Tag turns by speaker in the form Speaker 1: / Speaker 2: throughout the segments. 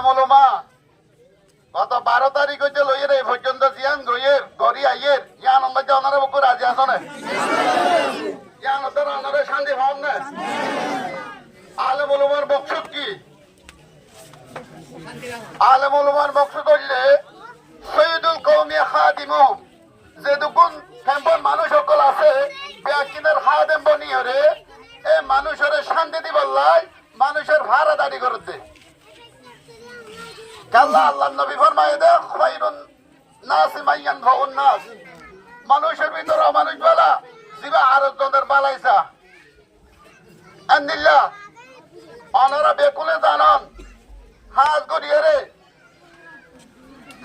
Speaker 1: আলেম ওলামা গত 12 তারিখ হইতে লইয়ের এই পর্যন্ত জিয়ান গইয়ের গড়ি আইয়ের ইয়ান মধ্যে ওনারা বুকু রাজি আছে না ইয়ান ওদের ওনারা শান্তি পান না আলেম ওলামার মকসদ কি আলেম ওলামার মকসদ হইলে সৈয়দুল কওমি খাদিমুহুম যে দুগুণ হেম্বন মানুষ সকল আছে বেয়াকিনের খাদেম বনিয়রে এই মানুষের শান্তি দিবার লাই মানুষের ভাড়া দাঁড়ি করে দে আল্লাহ আল্লাহ নবী ফরমায়ে দে খায়রুন নাসি মাইয়ান ফাউন নাস মানুষের ভিতরে মানুষ বলা জিবা আরজনের বালাইসা আন্দিল্লাহ অনারা বেকুলে জানান হাজ গড়িয়ে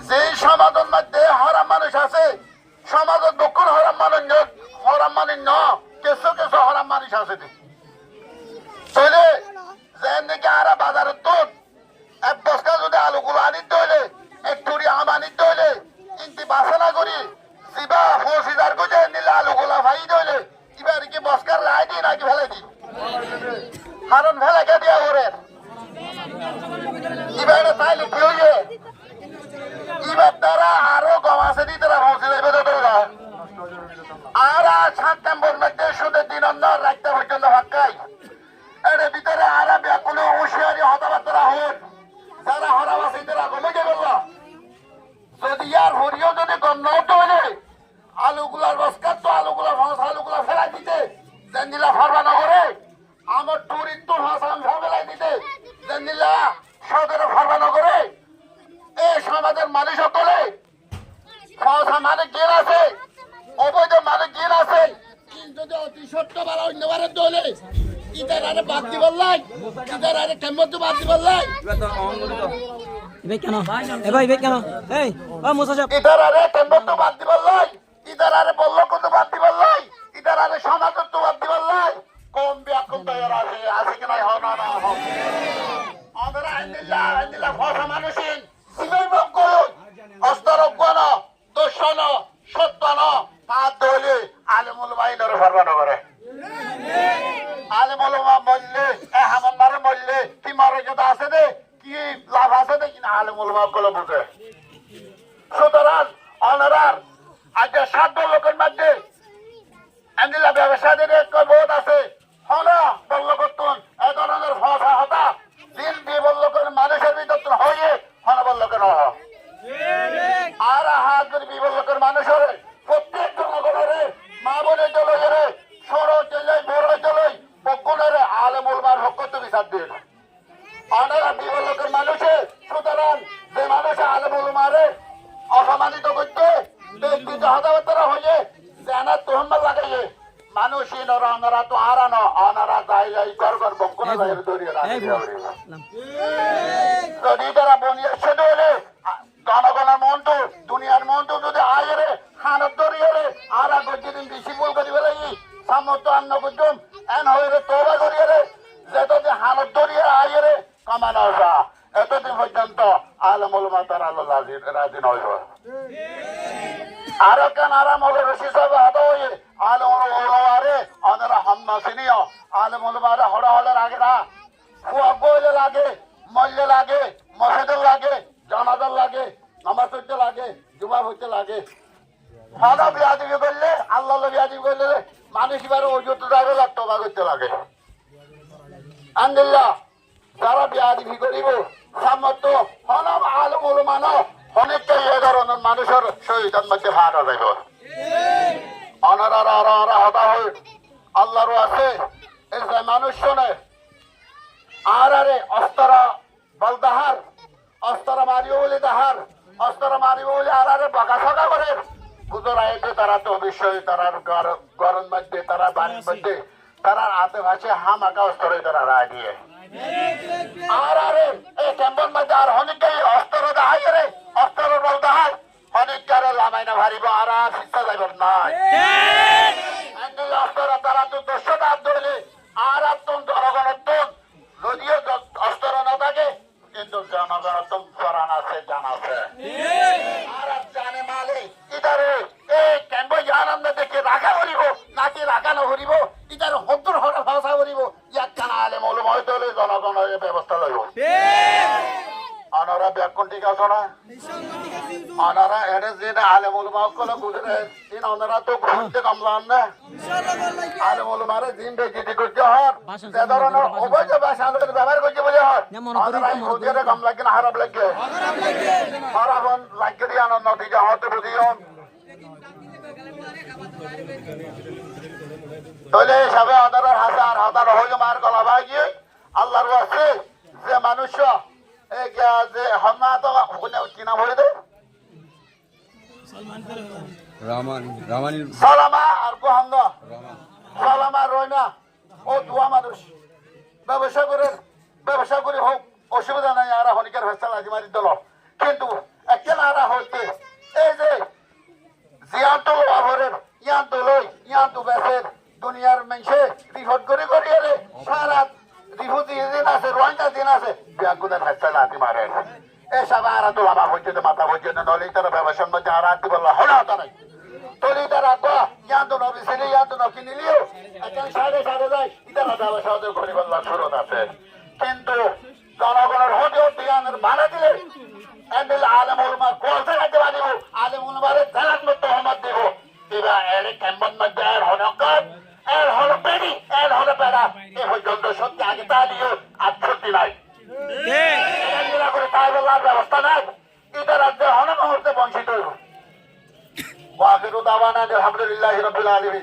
Speaker 1: যে সমাজের মধ্যে হারাম মানুষ আছে সমাজের দক্ষিণ হারাম মানুষ ন কেসো কেসো হারাম মানুষ আছে তাহলে যে নাকি আরা বাজারের দুধ এক বস্তা যদি আলুগুলো আনিতে হইলে এক টুরি আম আনিতে হইলে ইন্তি বাসনা করি জিবা 50,000 করে নিলে আলুগুলা ভাই হইলে এবার কি বস্কার লাই দি নাকি ফেলে দি হারন ফেলে কে দিয়া করে এবার তাইলে কি হইয়ে এবার তারা আরো গম আছে দি তারা পৌঁছে যাবে তোরা আর 7 নম্বর মধ্যে শুধু দিন অন্য রাখতে পর্যন্ত ভাক্কাই এর ভিতরে আরা কোনো হুঁশিয়ারি হতাবার্তা হন যারা হরাবাসী তারা কমে গেল যদি ইয়ার হরিও যদি গন্ধ হইলে আলুগুলার বস্কার তো আলুগুলা ফাঁস আলুগুলা ফেলাই দিতে জেন্দিলা ফরবা নগরে আমার টুরির তো ফাঁস আম ফেলাই দিতে জেন্দিলা সদরে ফরবা নগরে এই সমাজের মানুষ সকলে ফাঁসা মানে গেল আছে অবৈধ মানে গেল আছে যদি অতি সত্য বাড়া অন্যবারে দলে ইদার আরে বাদ দিবার লাই ইদার আরে কেমন তো বাদ দিবার লাই
Speaker 2: ইবে কেন এ ভাই ইবে কেন এই ও মুসা সাহেব
Speaker 1: ইদার আরে কেমন তো বাদ দিবার লাই ইদার আরে বললো কত বাদ দিবার লাই ইদার আরে সমাজের তো বাদ দিবার লাই কম ব্যাকুল তৈরি আছে কি নাই হন না হন আমরা আইনিল্লাহ ভাষা মানুষিন সিলাই বক অস্তরক গণ দোষণ সত্য পাঁচ দলে আলেমুল মাইনরে ফরমানো করে আলেম ওলামা মরলে হামান মারে মরলে কি মর্যাদা আছে দে কি লাভ আছে দে কিনা আলেম ওলামা গুলো বুঝে সুতরাং অনারার আজ 7 লোকের মধ্যে আন্দিলা ব্যবসাদের এক বোধ আছে হলো বলল করতুন এই ধরনের ভাষা হতা দিন দিয়ে বলল করে মানুষের ভিতর হয়ে হনা বলল কেন আর হাত করে বিবল লোকের মানুষের প্রত্যেক জনগণের মা বোনের চলে সরো চলে বড় চলে পক্ষের আলেম ওলামার হক তো বিচার দিন অনারা বিবল লোকের মানুষে সুতরাং যে মানুষ আলেম ওলামারে অসম্মানিত করতে ব্যক্তিগত হতাবার্তা হয়ে জানা তোহম্মত লাগাইয়ে মানুষই নর অনারা তো হারানো অনারা যাই কর বক্ষনা যাই দরিয়ে যদি তারা বনিয়ে হলে জনগণের মনটো দুনিয়ার মনটো যদি আয়েরে খানত দরিয়ে আর আগর যেদিন বেশি বল করি বেলাই সামর্থ্য আন্ন করতাম এন হয়ে তোবা করিয়ে যেতদিন হানত দরিয়ে আয়েরে কামানো যা এতদিন পর্যন্ত আলেম ওলামা তারা রাজি নয় আর কেন আরাম হলো রশি সাহেব হাত হয়ে আলেম ওলামারে অনেরা হাম্মা সিনিয় আলেম ওলামারে হড়া হলের আগে না ফুয়া বইলে লাগে মল্লে লাগে মসজিদের লাগে জানাজার লাগে নামাজ পড়তে লাগে জুমা পড়তে লাগে ভালো বিয়াদিবি করলে আল্লাহ বিয়াদিবি করলে মানুষ এবার ওজুত যাবে তোবা করতে লাগে আলহামদুলিল্লাহ যারা বিয়াদিবি করিব সামর্থ্য হনম আলেম ওলামা ন অনেকটাই এ ধরনের মানুষের শহীদের মধ্যে ভাড়া যাইব অনারা হতা হই আল্লাহরও আছে এই যে মানুষ শোনে আর আরে অস্তর বলদাহার অস্তর মারিব বলে দাহার অস্তর মারিব বলে আর আরে বকা সকা করে বুঝরা এতে তারা তো অবশ্যই তারার গরম মধ্যে তারা বাড়ির মধ্যে তারা হাতে ভাসে হামাকা অস্তরে তারা রায় দিয়ে আর আরে এই ক্যাম্পের মধ্যে আর অনেকেই অস্তর দাহাই রে অস্তর বল দাহাই অনেক কারে লামাইনা ভারিব আর শিক্ষা যাইব নাই অস্তর তারা তো 200 দাঁত ধরলে আর তুন জনগণের তুন যদিও অস্তর না থাকে কিন্তু জনগণের তুন করান আছে জান আছে আর জানে মালে ইদারে এই ক্যাম্প আনন্দ দেখে রাখা করিব নাকি রাখা না করিব ইদারে হদ্দুর হরা ভাষা করিব ইয়াক কানা আলেম ওলামা হইতে হলে জনগণের ব্যবস্থা লইব অনারা ব্যাকুন ঠিক আছে না অনারা এর যে আলেমুল মাওকলা গুজরে তিন অনারা তো ঘুরতে কামলান না আলেমুল মারে দিন বেজিতি করতে হয় যে ধরনের অবৈধ ভাষা আমাদের ব্যবহার করতে বলে হয় অনারা খুঁজে কাম লাগে না খারাপ লাগে খারাপ লাগে দিয়ে আনন্দ দিকে হতে বুঝিয়ন তাহলে সবে অনারার হাজার হাজার হইল মার গলা ভাগিয়ে আল্লাহর আছে যে মানুষ যে হন্না তো কি নাম হয়ে দেয় সালামা আর গোহাঙ্গ সালামা রয়না ও দুয়া মানুষ ব্যবসা করে হোক অসুবিধা নাই আর হনিকার ফেসাল আজি মারি দল কিন্তু একে নারা হইতে এই যে জিয়ান্তো আভরের ইয়ান্তো লই ইয়ান্তো বেসের দুনিয়ার মেংসে রিপোর্ট করে রে সারা রিফুজি দিন আছে রোহিঙ্গা দিন আছে বিয়াগুনের ফেসাল আজি মারে এসব আর তো লাভা পর্যন্ত মাথা পর্যন্ত নলি তারা ব্যবসার মধ্যে আর আদি বললা হলো তারা তলি তারা গো ইয়ান্ত নবী ছেলে ইয়ান্ত নকি নিলিও এখন সাড়ে যায় ইতারা ব্যবসা ওদের করে বললা শুরু আছে কিন্তু জনগণের হতেও ধ্যানের ভাড়া দিলে এন্ডেল আলেম উলমা কোলসা কাটে বানিব আলেম উলমারে জানাত মত রহমত দিব দিবা এর কেমন মধ্যে এর হনকত এর হল পেড়ি এর হল পেড়া এ পর্যন্ত সত্যি আগে তা দিও আর সত্যি নাই করে তাই বলার ব্যবস্থা নাই এটা রাজ্যে হন মুহূর্তে বঞ্চিত হইব ওয়াকিরু দাওয়ানা আলহামদুলিল্লাহি রাব্বিল আলামিন